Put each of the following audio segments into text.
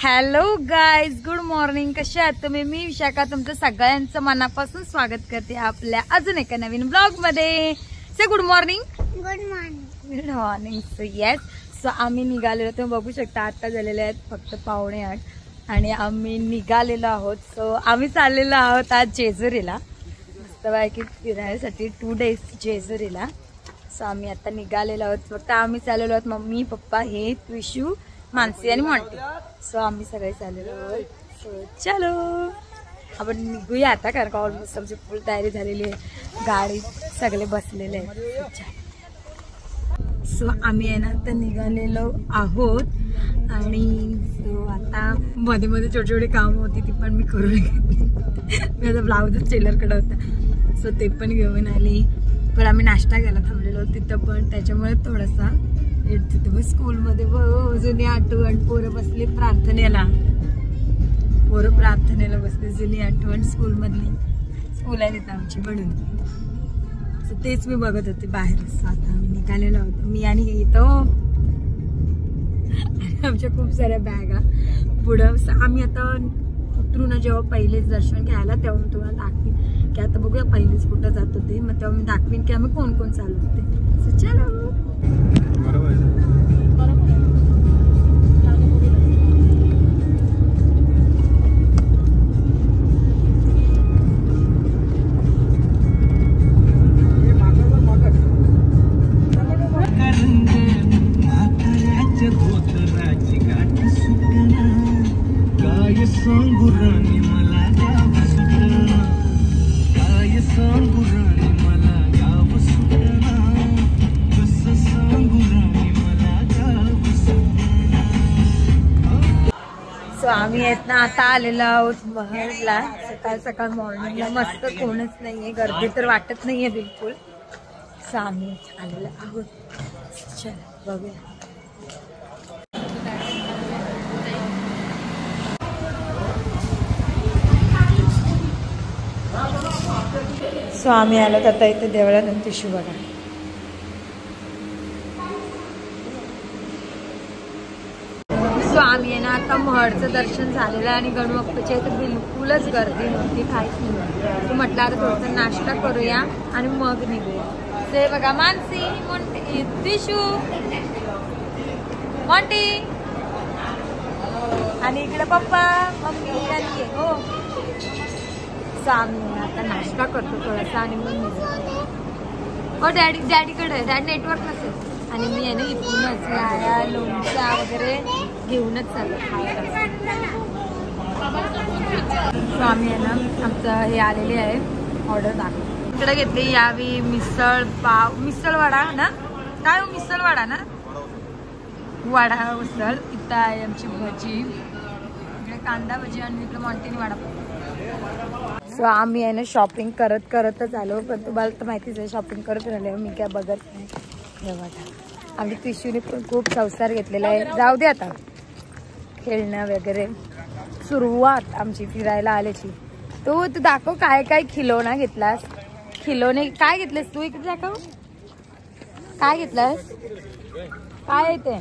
Hello guys, good morning. कशा आहात तुम्ही? मी विशाखा तुमचं सगळ्यांचं मनापासून स्वागत करते आपल्या अजून एका नवीन ब्लॉग मध्ये. Say good morning. Good morning. Good morning. So yes, so आम्ही निघालेलो, तुम्ही बघू शकता आता झालेले आहेत फक्त 7:45 आणि आम्ही निघालेलो आहोत. सो आम्ही चाललेलो आहोत आज जेजुरीला, मस्तपैकी फिरायसाठी 2 days जेजुरीला. सो आम्ही आता निघालेलो आहोत. फक्त आम्ही चाललेलो आहोत, मम्मी पप्पा हे विशू, मानसी आणि मॉन्टी. सो आम्ही सगळे चाललेलो आहोत. सो चलो आपण निघूया आता, कारण का ऑलमोस्ट आमची फुल तयारी झालेली आहे, गाडीत सगळे बसलेले आहेत. सो आम्ही आहे ना आता निघालेलो आहोत आणि सो आता मध्ये मध्ये छोटी छोटी कामं होती ती पण मी करून घेतली. मी आता ब्लाऊजच टेलरकडे होता, सो ते पण घेऊन आली. पण आम्ही नाश्ता घ्यायला थांबलेलो तिथं, पण त्याच्यामुळे थोडासा तिथं स्कूलमध्ये जुनी आठवण, पोरं बसली प्रार्थनेला, पोरं प्रार्थनेला बसले, जुनी आठवण स्कूलमधली. स्कूल आहे तिथं आमची म्हणून. सो तेच मी बघत होते बाहेरच. आता आम्ही निघालेलो होतो, मी आणि येतो आमच्या खूप साऱ्या बॅगा पुढं. आम्ही आता उतरून जेव्हा पहिलेच दर्शन घ्यायला तेव्हा मी तुम्हाला दाखवीन की आता बघूया पहिलेच कुठं जात होते, मग तेव्हा मी दाखवीन की आम्ही कोण कोण चालू होते. सो चलो. सो आम्ही आहेत ना आता आलेलो आहोत महलला. सकाळ सकाळ मॉर्निंगला मस्त, कोणच नाहीये, गर्दी तर वाटत नाहीये बिलकुल. सो आम्ही आलेलो आहोत. चला बघूया. सो आम्ही आलो आता इथे देवळात आणि टिशू बघा. सो आम्ही आहे ना आता महडचं दर्शन झालेलं आहे आणि गणपतीच्या इथे बिलकुलच गर्दी नव्हती, काहीच नाही. तू म्हटलं आता थोडंसं नाश्ता करूया आणि मग निघूया. ते बघा मानसी, मोंटी, टिशू, मोंटी आणि इकडे पप्पा, मम्मी आणि हो. सो आम्ही आता नाश्ता करतो थोडासा आणि मग निघतो. हो डॅडीकडे आहे, डॅडी नेटवर्क नसेल. आणि मी आहे ना इथूनच लाया लोणच्या वगैरे घेऊनच चाललो खायला. सो आम्ही आहे ना आमचं हे आलेले आहे ऑर्डर दाखव. इकडे घेतली यावी मिसळ पाव, मिसळ वडा ना, काय मिसळ वडा ना, वडा उसळ. इथं आहे आमची भजी, इकडे कांदा भजी आणि इकडे मॉन्टीनी वडापाव. सो आम्ही आहे ना शॉपिंग करत करतच आलो, पण तुम्हाला तर माहितीच आहे शॉपिंग करत राहिले, मी काय बघत नाही. आम्ही टिशूने पण खूप संसार घेतलेला आहे. जाऊ दे आता खेळणं वगैरे. सुरुवात आमची फिरायला आल्याची. तू दाखव काय काय खिलोना घेतलास. खिलोने काय घेतलेस तू? इकडे दाखव काय घेतलास. काय आहे ते?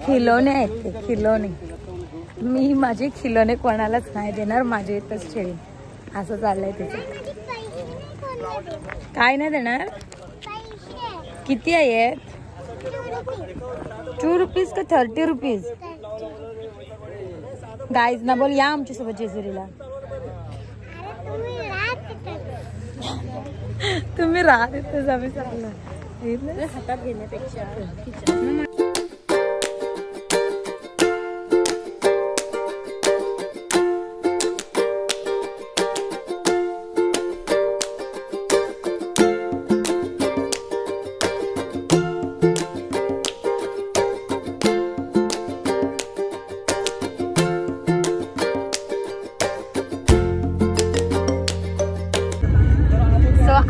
खिलोने आहेत ते, खिलोने. मी माझे खिलोने कोणालाच नाही देणार, माझे इथंच ठेवीन, असं चाललंय त्याचं. काय नाही देणार. किती आहेत? 2 रुपीज का 30 रुपीज? गाईज ना बोल या आमच्यासोबत जेजुरीला. तुम्ही राहत येतच आम्ही चाललो हातात घेण्यापेक्षा.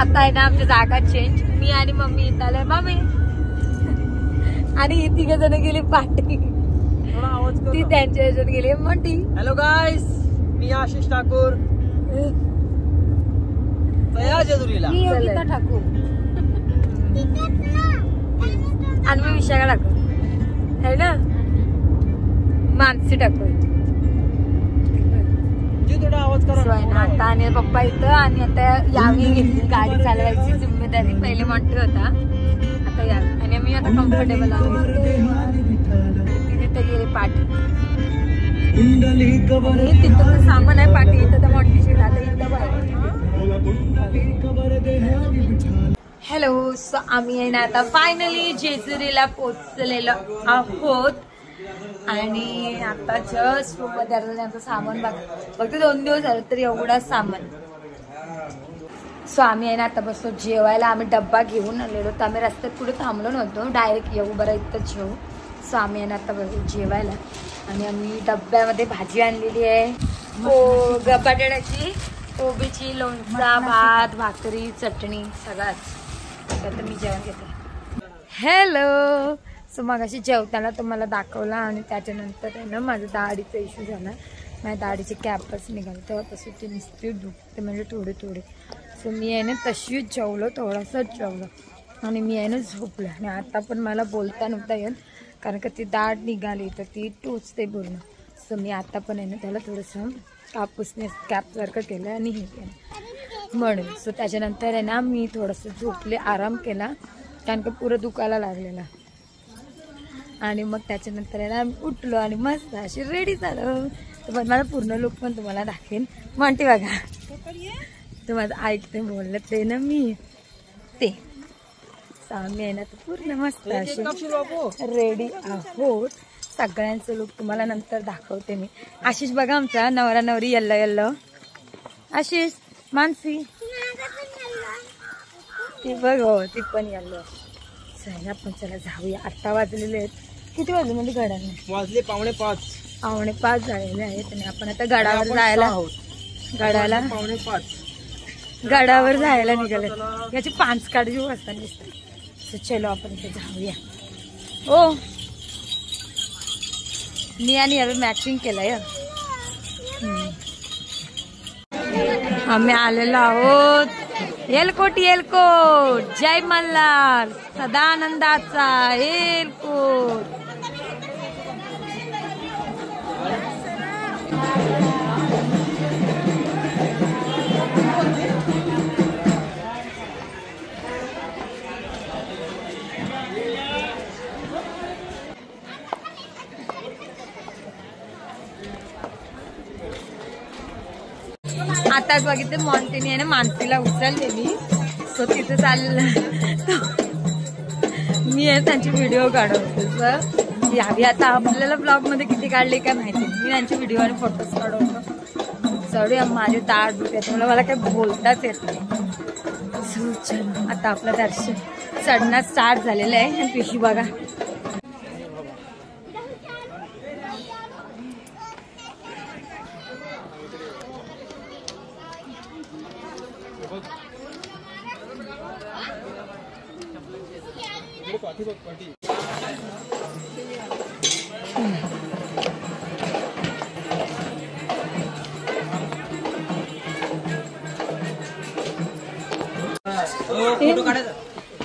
आता आहे ना आमची जागा चेंज. मी आणि मम्मी इथं आलोय, मम्मी आणि ही 3 जण गेली पाठी, ती त्यांच्या ह्याच्यात गेली मोठी. हॅलो गाईस, मी आशिष ठाकूर, जेजुरीला ठाकूर आणि मी विशाखा ठाकूर आहे ना. मानसी टाकू थोडा आवाज करा आता आणि पप्पा इथं आणि आता यावी घेतली गाडी चालवायची जिम्मेदारी. पहिले मोठे होता आता यावी आणि मी आता कम्फर्टेबल आहे. तिथे गेले पाठी तिथं सामान आहे पाठी इथं तर मोठी शेड आता इथं बाहेर. हॅलो, सो आम्ही आहे ना आता फायनली जेजुरीला पोहोचलेलो आहोत आणि आता जस्ट पदार्थांचं सामान बघा फक्त 2 दिवस झालं तरी एवढा सामान. सो आम्ही आहे ना आता बसतो जेवायला. आम्ही डब्बा घेऊन आलेलो तर आम्ही रस्त्यात पुढे थांबलो नव्हतो, डायरेक्ट येऊ बरं इथं जेवू. सो आम्ही आहे ना आता बसतो जेवायला आणि आम्ही डब्यामध्ये भाजी आणलेली आहे बटाट्याची, कोबीची, लोणचा, भात, भाकरी, चटणी सगळंच. आता मी जेवण घेते. हॅलो, सो मग अशी जेवताना तुम्हाला दाखवला आणि त्याच्यानंतर आहे ना माझा दाढीचा इश्यू झाला. माझ्या दाढीचे कॅपच निघाले तेव्हापासून ती नुसती दुखते म्हणजे थोडे. सो मी आहे ना तशीच जेवलो, थोडासाच जेवलो आणि मी आहे ना झोपलो. आणि आता पण मला बोलता नव्हता येत कारण का ती दाढ निघाली तर ती टोचते पूर्ण. सो मी आता पण आहे ना त्याला थोडंसं कापूसने कॅपसारखं केलं आणि हे केलं म्हणून. सो त्याच्यानंतर आहे ना मी थोडंसं झोपले, आराम केला कारण का पुरं दुखायला लागलेला. आणि मग त्याच्यानंतर आहे ना उठलो आणि मस्त अशी रेडी झालं. तर पण मला पूर्ण लुक पण तुम्हाला दाखवेन. म्हणते बघा तर माझं ऐकते बोललं ते ना मी ते सामी आहे ना तर पूर्ण मस्त अशी रेडी आहोत. सगळ्यांचं लुक तुम्हाला नंतर दाखवते मी. आशिष बघा आमचा नवरा नवरी येल्लो येल्लो. आशिष, मानसी ती बघ हो ती पण येल्लो. चला आपण चला जाऊया. 8 वाजलेले आहेत. किती वाजले म्हणजे गडाने वाजले 5:45. 5:45 झालेले आहेत आणि आपण आता गडावर जायला गडाला 5:45 गडावर जायला निघाले. याची 5 काढजी वाजता दिसतात. चलो आपण इथे जाऊया. ओ मी आणि यावेळी मॅचिंग केलंय. आम्ही आलेलो आहोत एलकोट. एलकोट जय मल्हार सदानंदाचा एलकोट. आताच बघितलं मॉन्टेनी आहे ना मानसीला उचललेली. सो तिथं चाललं मी आहे त्यांची व्हिडिओ काढवतो. यावी आता आपल्याला ब्लॉग मध्ये किती काढले काय माहिती. मी त्यांची व्हिडिओ आणि फोटोज काढवतो. चढूया माझे दाढ दुखते मला काही बोलताच येत नाही. सो चलो आता आपलं दर्शन चढणं स्टार्ट झालेलं आहे. आणि पिशी बघा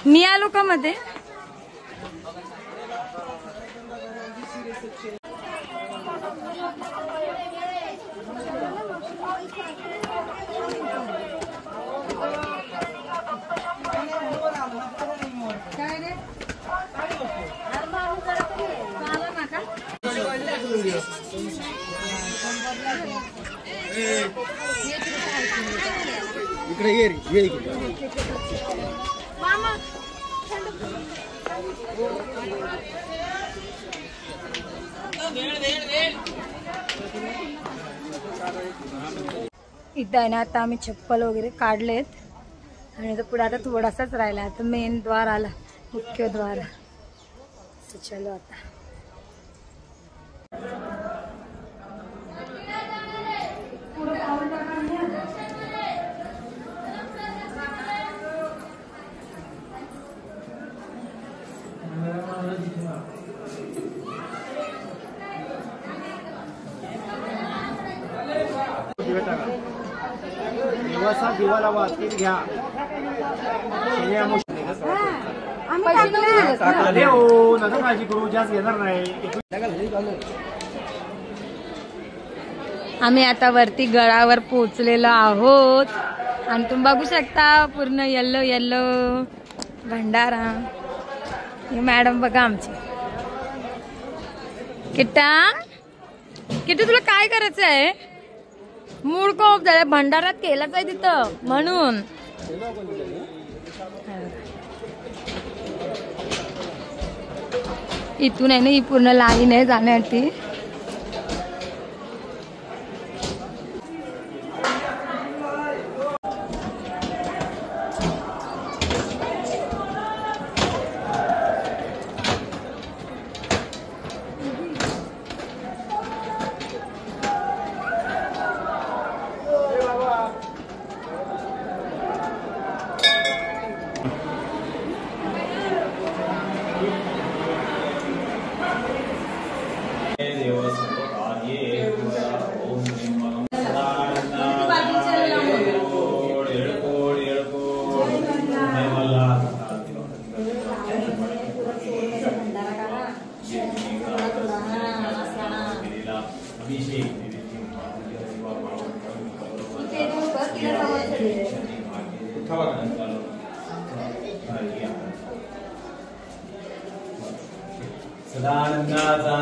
मी आलो का मध्ये. इकडे ये इकडे. इथं आहे ना आता आम्ही चप्पल वगैरे काढलेत आणि पुढे आता थोडासाच राहिला. आता मेन द्वार आला, मुख्य द्वार. चलो आता दिवाला वाचतील घ्या. माझी करू जास्त घेणार नाही. आम्ही आता वरती गडावर पोहोचलेलो आहोत आणि तुम्ही बघू शकता पूर्ण येल्लो येल्लो भंडारा. ही मॅडम बघा आमची. किट्टा किट्टू तुला काय करायचं आहे? मूड कोप झाला, भंडारात केलाच आहे तिथं म्हणून. इथून आहे ना ही पूर्ण लाईन आहे जाण्यासाठी. सदानंदाचा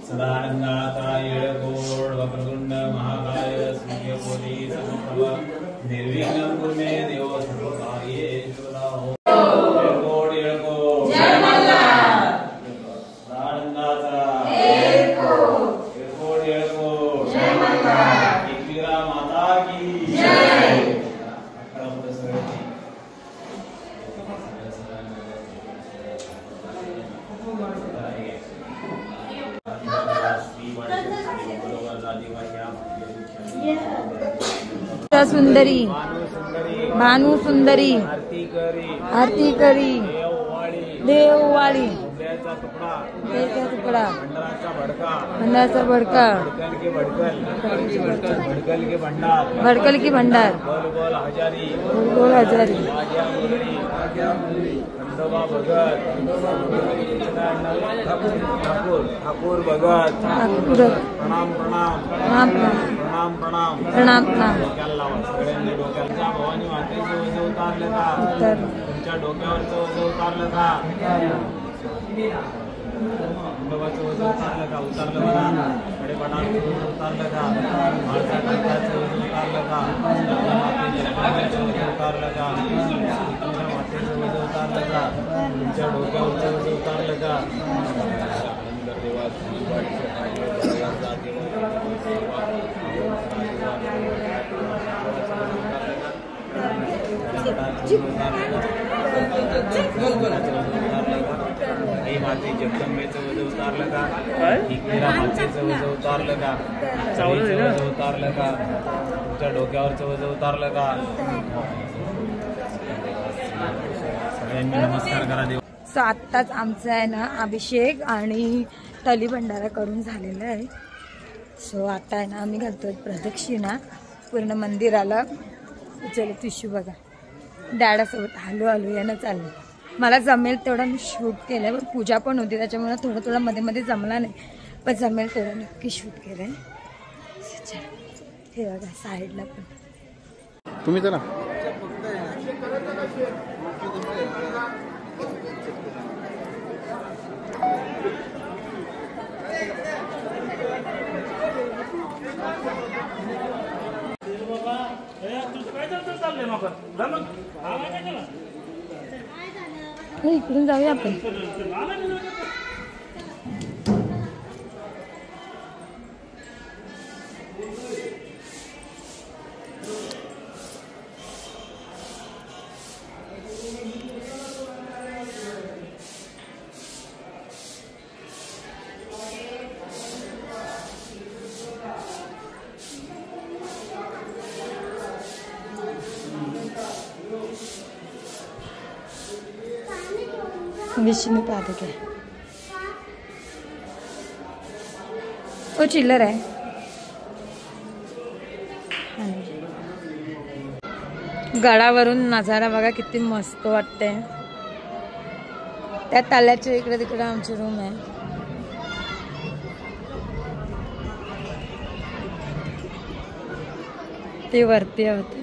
सदानंदाचा येळकोड वक्रतुंड महाकाय सूर्यकोटी समप्रभ निर्विघ्नं कुरु मे देव सर्वकार्येषु येळकोड येळकोड जय मल्हार. सदानंदाचा येळकोड येळकोड जय मल्हार. एकविरा माता की जय. सुंदरी भानू सुंदरी आरती करी देववाळी तुकडा भंडाराचा भडका भडकल की भंडार गोल हजारी ठाकुर भगत प्रणाम प्रणाम प्रणाम प्रणाम प्रणाम प्रणाम प्रणाम. सगळ्यांनी डोक्याच्या भवानी मातेचं ओझं उतारलं का? तुमच्या डोक्यावरचं ओझं उतारलं का? खंडोबाचं ओझं उतारलं का? उतारलं म्हणा. कडेपणाचं ओझं उतारलं का? माळसा कंठाचं ओझं उतारलं का? मातेचं ओझं उतारलं का? मातेचं ओझं उतारलं का? तुमच्या डोक्यावरचं ओझं उतारलं का? माते जगदंबेचं वजन उतारलं का? एकविरा मातेचं वजन उतारलं का? वजन उतारलं का? तुमच्या डोक्यावरचं वजन उतारलं का? सगळ्यांनी नमस्कार करा देव. सो आत्ताच आमचा आहे ना अभिषेक आणि तली भंडारा करून झालेला आहे. सो आता आहे ना आम्ही घालतोय प्रदक्षिणा पूर्ण मंदिराला. चलो टिश्यू बघा डॅडासोबत हलू हलू यानं चाललं. मला जमेल तेवढं मी शूट केलं, पण पूजा पण होती त्याच्यामुळे थोडं मध्ये मध्ये जमला नाही, पण जमेल तेवढं नक्की शूट केलं आहे. हे बघा साईडला पण तुम्ही चला. इकडून जाऊया आपण. विष्णू पादुके तो चिल्लर आहे. गडावरून नजारा बघा किती मस्त वाटते. त्या तळ्याच्या इकडे तिकडे आमची रूम आहे. ते वरती होते.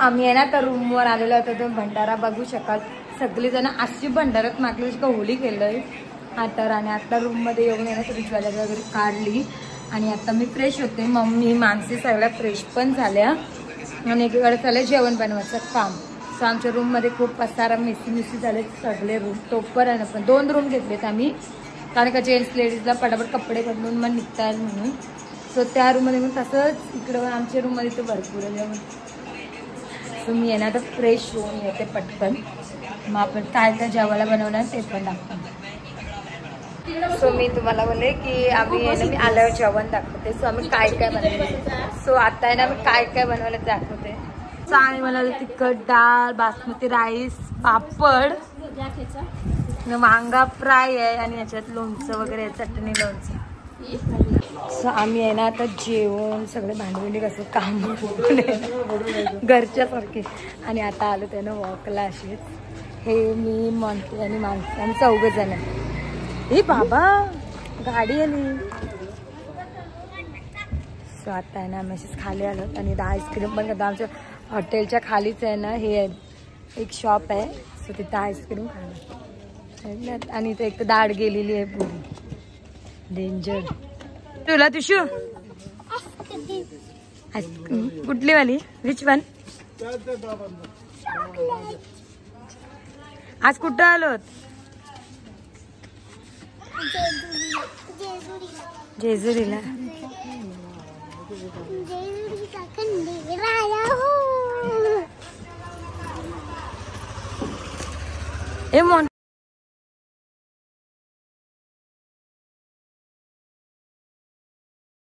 आम्ही आहे ना तर रूमवर आलेलो होतो. तो भंडारा बघू शकाल. सगळीजण अशी भंडारात मागली जशी का होली केलंय तर. आणि आता रूममध्ये येऊन आहे ना तरी ज्वेलरी वगैरे काढली आणि आता मी फ्रेश होते. मम्मी मानसी सगळ्या फ्रेश पण झाल्या आणि एकीकडे चाललं जेवण बनवायचं काम. सो आमच्या रूममध्ये खूप पसारा मिसी झाले सगळे रूम. टोपर आहे ना पण 2 रूम घेतलेत आम्ही कारण का जेंट्स लेडीजला पटापट कपडे बदलून मग निघता येईल म्हणून. सो त्या रूममध्ये मग तसंच इकडं आमच्या रूममध्ये तर भरपूर आहे. सो मी येणार तर फ्रेश होऊन येते पटकन. मग आपण काय काय जेवायला बनवणार ते पण दाखवतो. सो मी तुम्हाला बोलले की आम्ही आहे ना मी आल्यावर जेवण दाखवते. सो आम्ही काय काय बनवलं. सो आता आहे ना मी काय काय बनवायला दाखवते. सो आम्ही बनवलं तिखट डाळ, बासमती राईस, पापड, वांगा फ्राय आहे आणि याच्यात लोणचं वगैरे चटणी लोणचं. सो आम्ही आहे ना आता जेवण सगळे भांडवली कसं काम घरच्या सारखे. आणि आता आलो ते ना वॉकला असेच. हे मी म्हणते आणि माणसं आणि 4 जण. हे बाबा गाडी आली. सो आता आहे ना आम्ही असेच खाली आलो आणि आईस्क्रीम पण करतो. आमच्या हॉटेलच्या खालीच आहे ना हे एक शॉप आहे. सो तिथं आईस्क्रीम खाणं आणि इथं एक दाढ गेलेली आहे पुरी डेंजर. तुला तुशू आईस्क्रीम कुठली वाली विच वन. आज कुठं आलोत. जेजुरीला. ए मोन